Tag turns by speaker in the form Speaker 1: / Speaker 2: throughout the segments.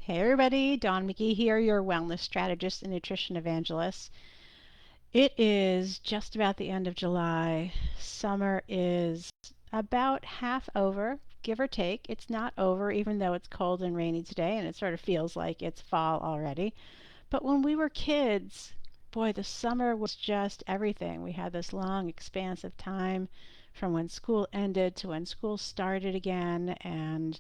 Speaker 1: Hey everybody, Dawn McGee here, your wellness strategist and nutrition evangelist. It is just about the end of July. Summer is about half over, give or take. It's not over, even though it's cold and rainy today, and it sort of feels like it's fall already. But when we were kids, boy, the summer was just everything. We had this long expanse of time from when school ended to when school started again, and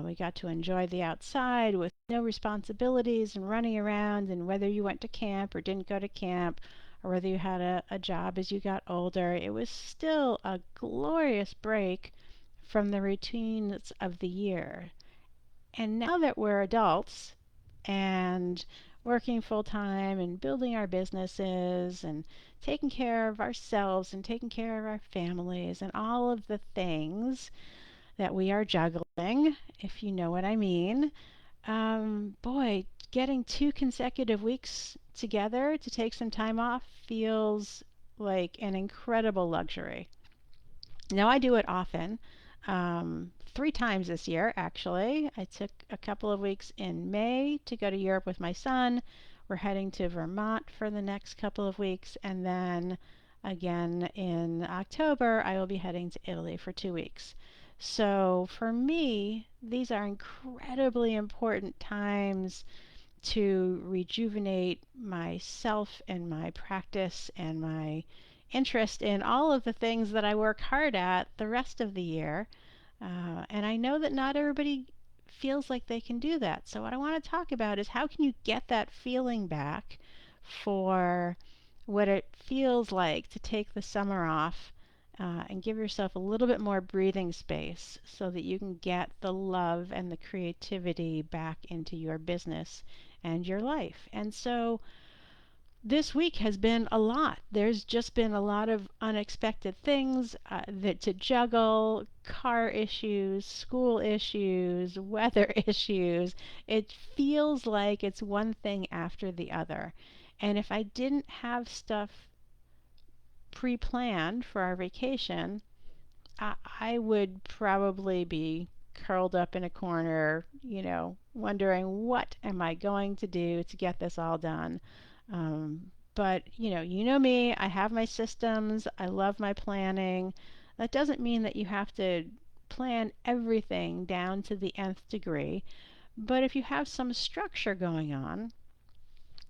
Speaker 1: we got to enjoy the outside with no responsibilities and running around, and whether you went to camp or didn't go to camp, or whether you had a job as you got older, it was still a glorious break from the routines of the year. And now that we're adults and working full time and building our businesses and taking care of ourselves and taking care of our families and all of the things that we are juggling, if you know what I mean, boy, getting 2 consecutive weeks together to take some time off feels like an incredible luxury. Now, I do it often, 3 times this year, actually. I took a couple of weeks in May to go to Europe with my son. We're heading to Vermont for the next couple of weeks, and then again in October, I will be heading to Italy for 2 weeks. So for me, these are incredibly important times to rejuvenate myself and my practice and my interest in all of the things that I work hard at the rest of the year. And I know that not everybody feels like they can do that. So, what I want to talk about is how can you get that feeling back for what it feels like to take the summer off and give yourself a little bit more breathing space so that you can get the love and the creativity back into your business and your life. And so, this week has been a lot. There's just been a lot of unexpected things that to juggle, car issues, school issues, weather issues. It feels like it's one thing after the other. And if I didn't have stuff pre-planned for our vacation, I would probably be curled up in a corner, wondering what am I going to do to get this all done. But you know me, I have my systems, I love my planning. That doesn't mean that you have to plan everything down to the nth degree, but if you have some structure going on,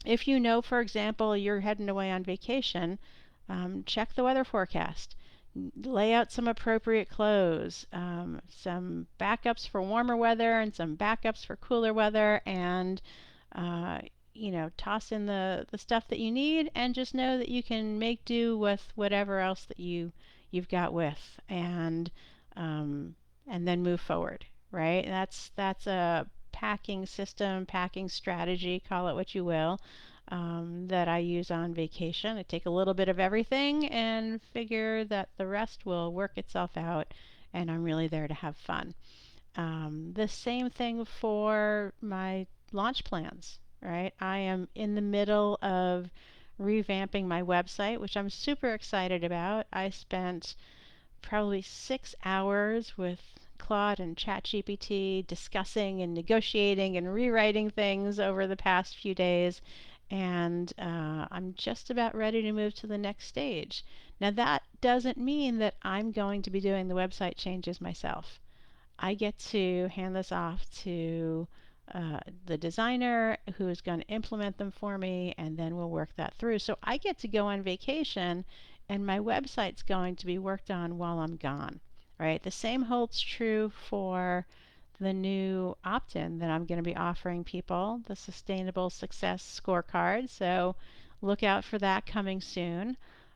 Speaker 1: if you know, for example, you're heading away on vacation, check the weather forecast. Lay out some appropriate clothes, some backups for warmer weather and some backups for cooler weather, and uh, toss in the stuff that you need, and just know that you can make do with whatever else that you've got with, and then move forward. Right? That's a packing system, packing strategy, call it what you will, that I use on vacation. I take a little bit of everything and figure that the rest will work itself out, and I'm really there to have fun. The same thing for my launch plans, right? I am in the middle of revamping my website, which I'm super excited about. I spent probably 6 hours with Claude and ChatGPT discussing and negotiating and rewriting things over the past few days, and I'm just about ready to move to the next stage. Now, that doesn't mean that I'm going to be doing the website changes myself. I get to hand this off to the designer who is going to implement them for me, and then we'll work that through. So I get to go on vacation, and my website's going to be worked on while I'm gone. Right? The same holds true for the new opt-in that I'm going to be offering people, the Sustainable Success Scorecard. So look out for that coming soon.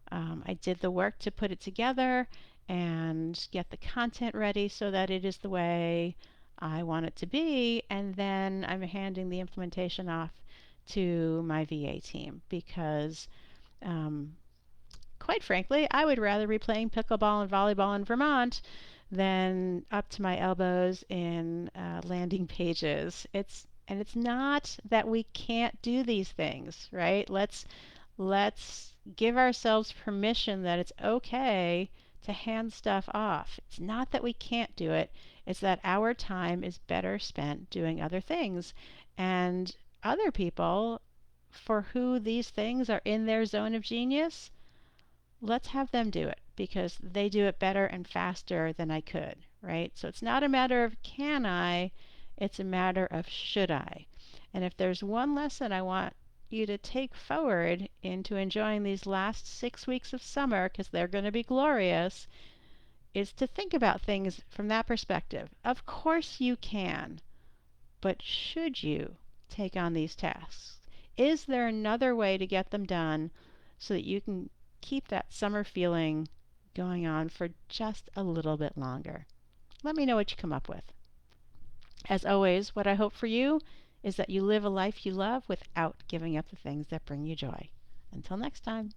Speaker 1: I did the work to put it together and get the content ready so that it is the way I want it to be, and then I'm handing the implementation off to my VA team because, um, quite frankly, I would rather be playing pickleball and volleyball in Vermont than up to my elbows in landing pages. It's not that we can't do these things, right? Let's give ourselves permission that it's okay to hand stuff off. It's not that we can't do it, it's that our time is better spent doing other things. And other people for who these things are in their zone of genius, let's have them do it because they do it better and faster than I could, right? So it's not a matter of can I, it's a matter of should I. And if there's one lesson I want you to take forward into enjoying these last 6 weeks of summer, because they're going to be glorious, is to think about things from that perspective. Of course you can, but should you take on these tasks? Is there another way to get them done so that you can keep that summer feeling going on for just a little bit longer? Let me know what you come up with. As always, what I hope for you is that you live a life you love without giving up the things that bring you joy. Until next time.